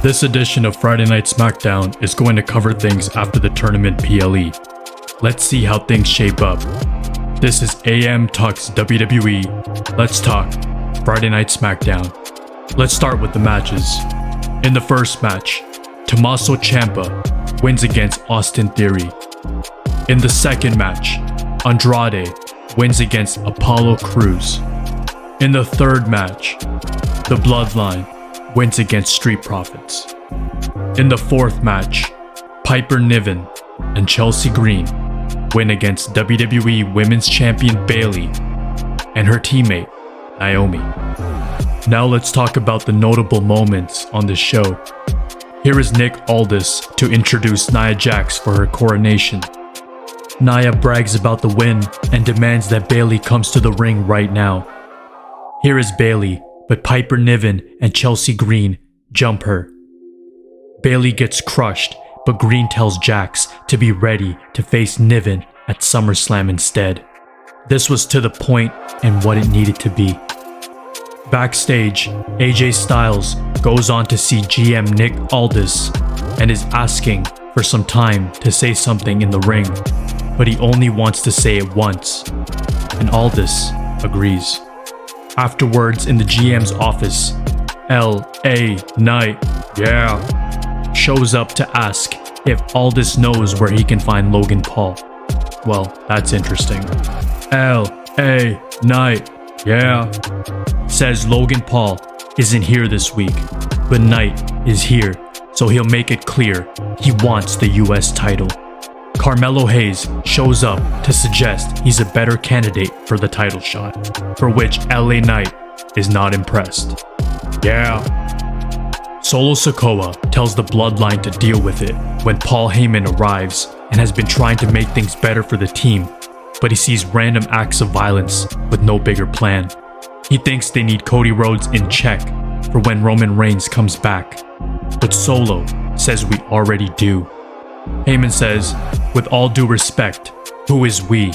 This edition of Friday Night Smackdown is going to cover things after the tournament PLE. Let's see how things shape up. This is AM Talks WWE. Let's talk Friday Night Smackdown. Let's start with the matches. In the first match, Tommaso Ciampa wins against Austin Theory. In the second match, Andrade wins against Apollo Crews. In the third match, The Bloodline wins against Street Profits. In the fourth match, Piper Niven and Chelsea Green win against WWE Women's Champion Bayley and her teammate, Naomi. Now let's talk about the notable moments on this show. Here is Nick Aldis to introduce Nia Jax for her coronation. Nia brags about the win and demands that Bayley comes to the ring right now. Here is Bayley, but Piper Niven and Chelsea Green jump her. Bayley gets crushed, but Green tells Jax to be ready to face Niven at SummerSlam instead. This was to the point and what it needed to be. Backstage, AJ Styles goes on to see GM Nick Aldis and is asking for some time to say something in the ring, but he only wants to say it once, and Aldis agrees. Afterwards, in the GM's office, L.A. Knight, shows up to ask if Aldis knows where he can find Logan Paul. Well, that's interesting. L.A. Knight, says Logan Paul isn't here this week, but Knight is here, so he'll make it clear he wants the US title. Carmelo Hayes shows up to suggest he's a better candidate for the title shot, for which LA Knight is not impressed. Solo Sikoa tells the Bloodline to deal with it when Paul Heyman arrives and has been trying to make things better for the team, but he sees random acts of violence with no bigger plan. He thinks they need Cody Rhodes in check for when Roman Reigns comes back, but Solo says we already do. Heyman says, with all due respect, who is we?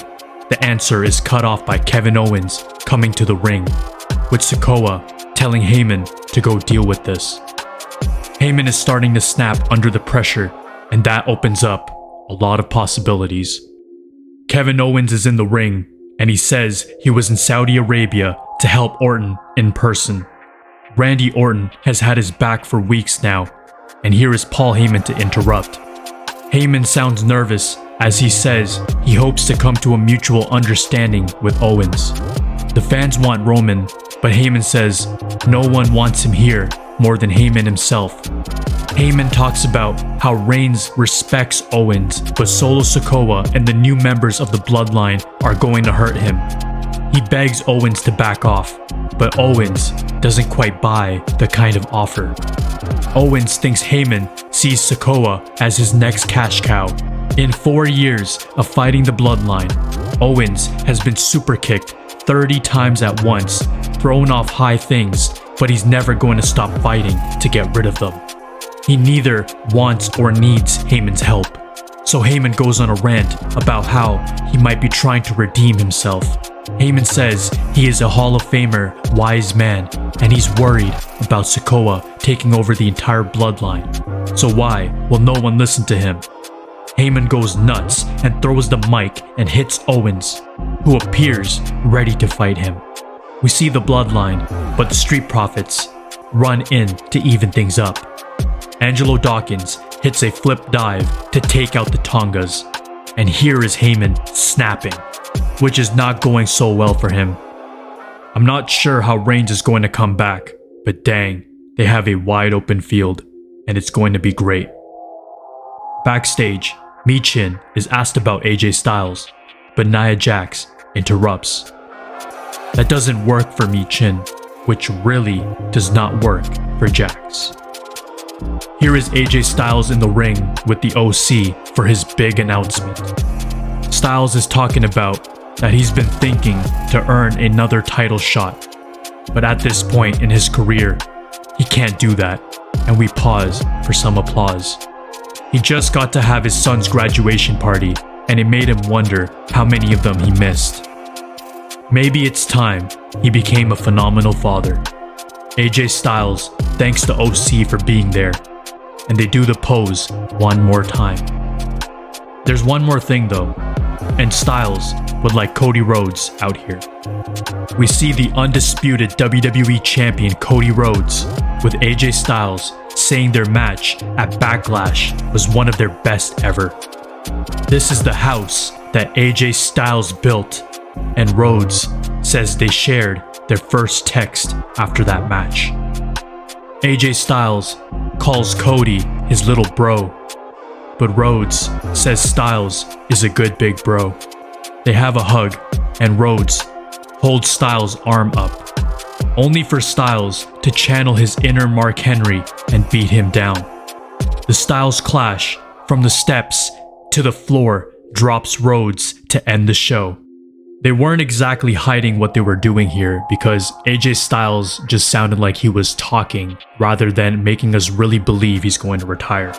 The answer is cut off by Kevin Owens coming to the ring, with Sikoa telling Heyman to go deal with this. Heyman is starting to snap under the pressure, and that opens up a lot of possibilities. Kevin Owens is in the ring, and he says he was in Saudi Arabia to help Orton in person. Randy Orton has had his back for weeks now, and here is Paul Heyman to interrupt. Heyman sounds nervous as he says he hopes to come to a mutual understanding with Owens. The fans want Roman, but Heyman says no one wants him here more than Heyman himself. Heyman talks about how Reigns respects Owens, but Solo Sikoa and the new members of the Bloodline are going to hurt him. He begs Owens to back off, but Owens doesn't quite buy the kind of offer. Owens thinks Heyman sees Sikoa as his next cash cow. In 4 years of fighting the Bloodline, Owens has been super kicked 30 times at once, thrown off high things, but he's never going to stop fighting to get rid of them. He neither wants or needs Heyman's help, so Heyman goes on a rant about how he might be trying to redeem himself. Heyman says he is a Hall of Famer, wise man, and he's worried about Sikoa taking over the entire Bloodline. So why will no one listen to him? Heyman goes nuts and throws the mic and hits Owens, who appears ready to fight him. We see the Bloodline, but the Street Profits run in to even things up. Angelo Dawkins hits a flip dive to take out the Tongas, and here is Heyman snapping, which is not going so well for him. I'm not sure how Reigns is going to come back, but dang, they have a wide open field, and it's going to be great. Backstage, Michin is asked about AJ Styles, but Nia Jax interrupts. That doesn't work for Michin, which really does not work for Jax. Here is AJ Styles in the ring with the OC for his big announcement. Styles is talking about that he's been thinking to earn another title shot, but at this point in his career, he can't do that, and we pause for some applause. He just got to have his son's graduation party, and it made him wonder how many of them he missed. Maybe it's time he became a phenomenal father. AJ Styles thanks the OC for being there and they do the pose one more time. There's one more thing though, and Styles would like Cody Rhodes out here. We see the undisputed WWE Champion Cody Rhodes with AJ Styles saying their match at Backlash was one of their best ever. This is the house that AJ Styles built, and Rhodes says they shared their first text after that match. AJ Styles calls Cody his little bro, but Rhodes says Styles is a good big bro. They have a hug, and Rhodes holds Styles' arm up, only for Styles to channel his inner Mark Henry and beat him down. The Styles clash from the steps to the floor drops Rhodes to end the show. They weren't exactly hiding what they were doing here because AJ Styles just sounded like he was talking rather than making us really believe he's going to retire.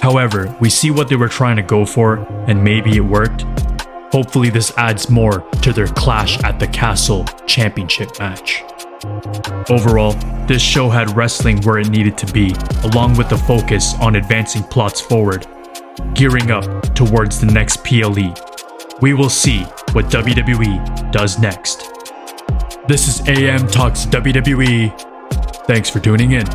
However, we see what they were trying to go for, and maybe it worked. Hopefully this adds more to their Clash at the Castle championship match. Overall, this show had wrestling where it needed to be, along with the focus on advancing plots forward, gearing up towards the next PLE. We will see what WWE does next. This is AM Talks WWE. Thanks for tuning in.